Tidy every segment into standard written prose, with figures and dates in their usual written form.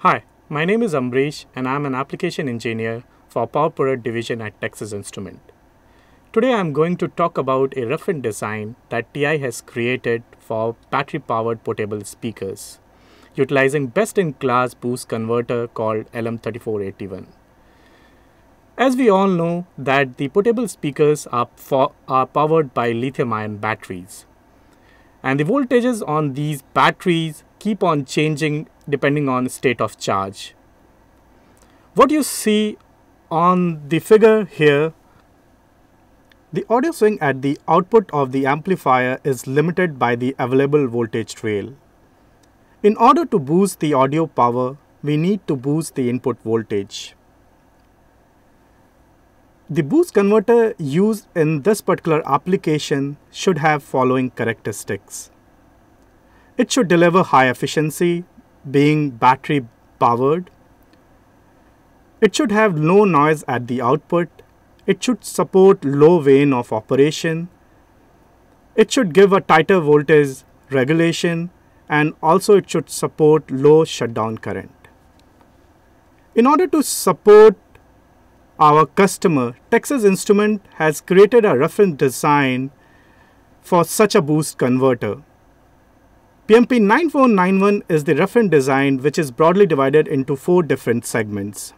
Hi, my name is Ambrish and I am an application engineer for Power Product Division at Texas Instrument. Today I am going to talk about a reference design that TI has created for battery-powered portable speakers, utilizing best-in-class boost converter called LM3481. As we all know that the portable speakers are powered by lithium-ion batteries, and the voltages on these batteries keep on changing depending on state of charge. What you see on the figure here, the audio swing at the output of the amplifier is limited by the available voltage rail. In order to boost the audio power, we need to boost the input voltage. The boost converter used in this particular application should have following characteristics. It should deliver high efficiency, being battery powered. It should have low noise at the output. It should support low wane of operation. It should give a tighter voltage regulation, and also it should support low shutdown current. In order to support our customer, Texas Instrument has created a reference design for such a boost converter. PMP 9491 is the reference design, which is broadly divided into 4 different segments.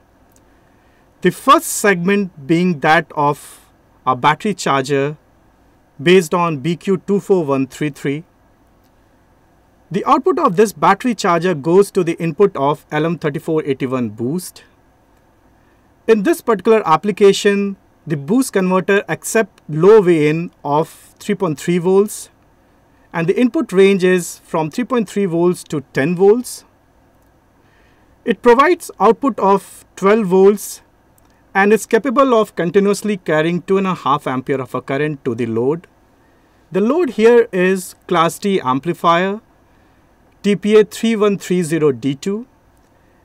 The first segment being that of a battery charger based on BQ24133. The output of this battery charger goes to the input of LM3481 boost. In this particular application, the boost converter accepts low wane of 3.3 volts and the input range is from 3.3 volts to 10 volts. It provides output of 12 volts and is capable of continuously carrying 2.5 ampere of a current to the load. The load here is Class D amplifier TPA 3130D2.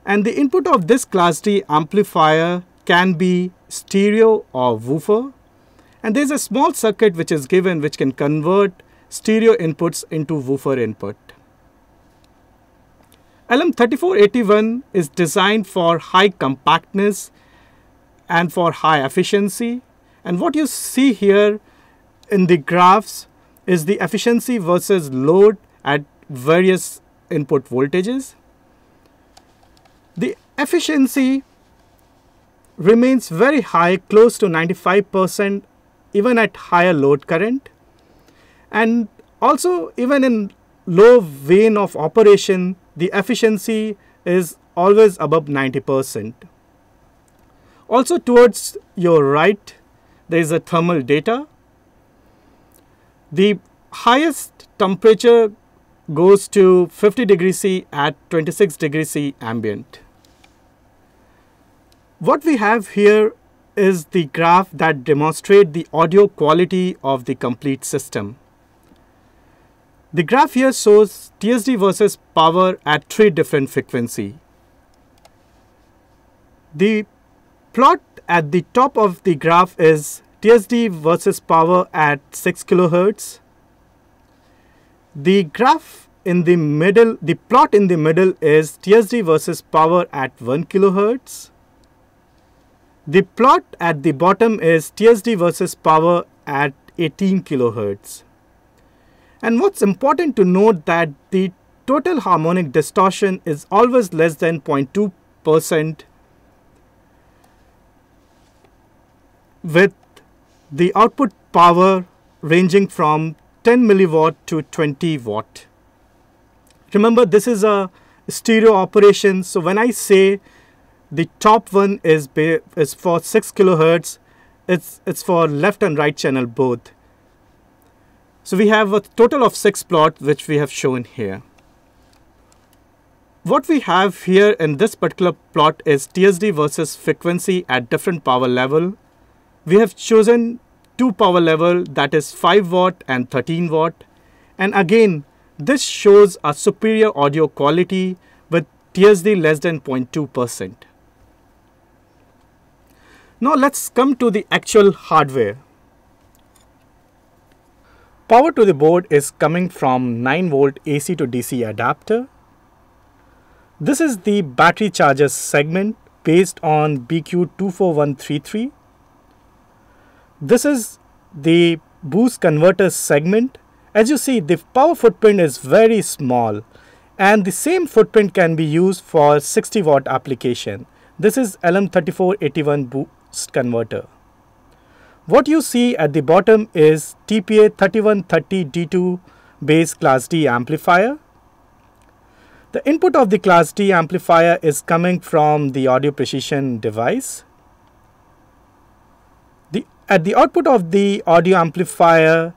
And the input of this Class D amplifier can be stereo or woofer. And there is a small circuit which is given which can convert stereo inputs into woofer input. LM3481 is designed for high compactness and for high efficiency. And what you see here in the graphs is the efficiency versus load at various input voltages. The efficiency remains very high, close to 95%, even at higher load current. And also, even in low wane of operation, the efficiency is always above 90%. Also, towards your right, there is a thermal data. The highest temperature goes to 50 degrees C at 26 degrees C ambient. What we have here is the graph that demonstrates the audio quality of the complete system. The graph here shows TSD versus power at 3 different frequencies. The plot at the top of the graph is TSD versus power at 6 kHz. The graph in the middle, the plot in the middle is TSD versus power at 1 kHz. The plot at the bottom is TSD versus power at 18 kHz. And what's important to note that the total harmonic distortion is always less than 0.2%, with the output power ranging from 10 milliwatt to 20 watt. Remember, this is a stereo operation, so when I say the top one is for 6 kHz, it's for left and right channel both. So we have a total of 6 plots which we have shown here. What we have here in this particular plot is TSD versus frequency at different power level. We have chosen 2 power level, that is 5 watt and 13 watt. And again, this shows a superior audio quality with TSD less than 0.2%. Now let's come to the actual hardware. Power to the board is coming from 9 volt AC to DC adapter. This is the battery charger segment based on BQ24133. This is the boost converter segment. As you see, the power footprint is very small, and the same footprint can be used for 60 watt application. This is LM3481 boost converter. What you see at the bottom is TPA 3130D2 base Class D amplifier. The input of the Class D amplifier is coming from the audio precision device. At the output of the audio amplifier,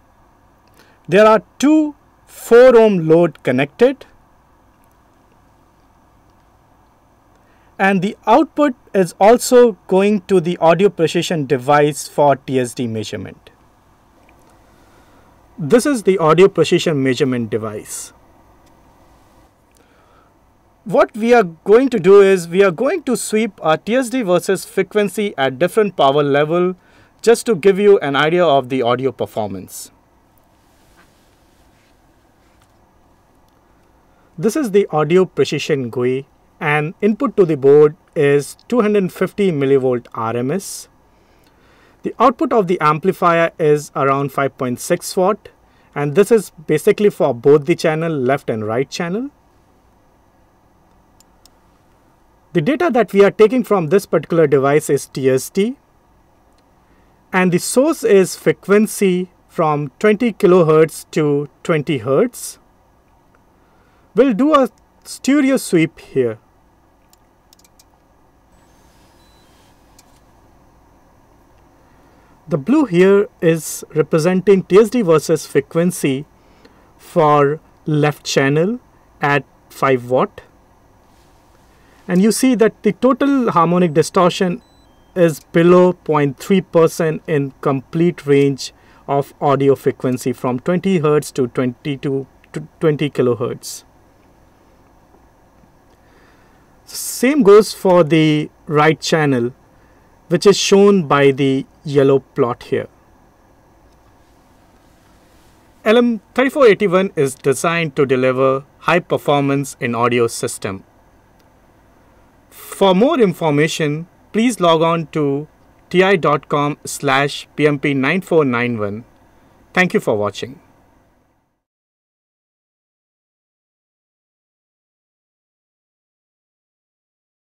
there are two 4 ohm load connected, and the output is also going to the audio precision device for TSD measurement. This is the audio precision measurement device. What we are going to do is we are going to sweep our TSD versus frequency at different power level just to give you an idea of the audio performance. This is the audio precision GUI, and input to the board is 250 millivolt RMS. The output of the amplifier is around 5.6 watt, and this is basically for both the channel, left and right channel. The data that we are taking from this particular device is TSD, and the source is frequency from 20 kilohertz to 20 hertz. We'll do a stereo sweep here. The blue here is representing TSD versus frequency for left channel at 5 watt. And you see that the total harmonic distortion is below 0.3% in complete range of audio frequency from 20 Hz to 20 kilohertz. Same goes for the right channel, which is shown by the yellow plot here. LM3481 is designed to deliver high performance in audio system. For more information, please log on to ti.com/PMP9491. Thank you for watching.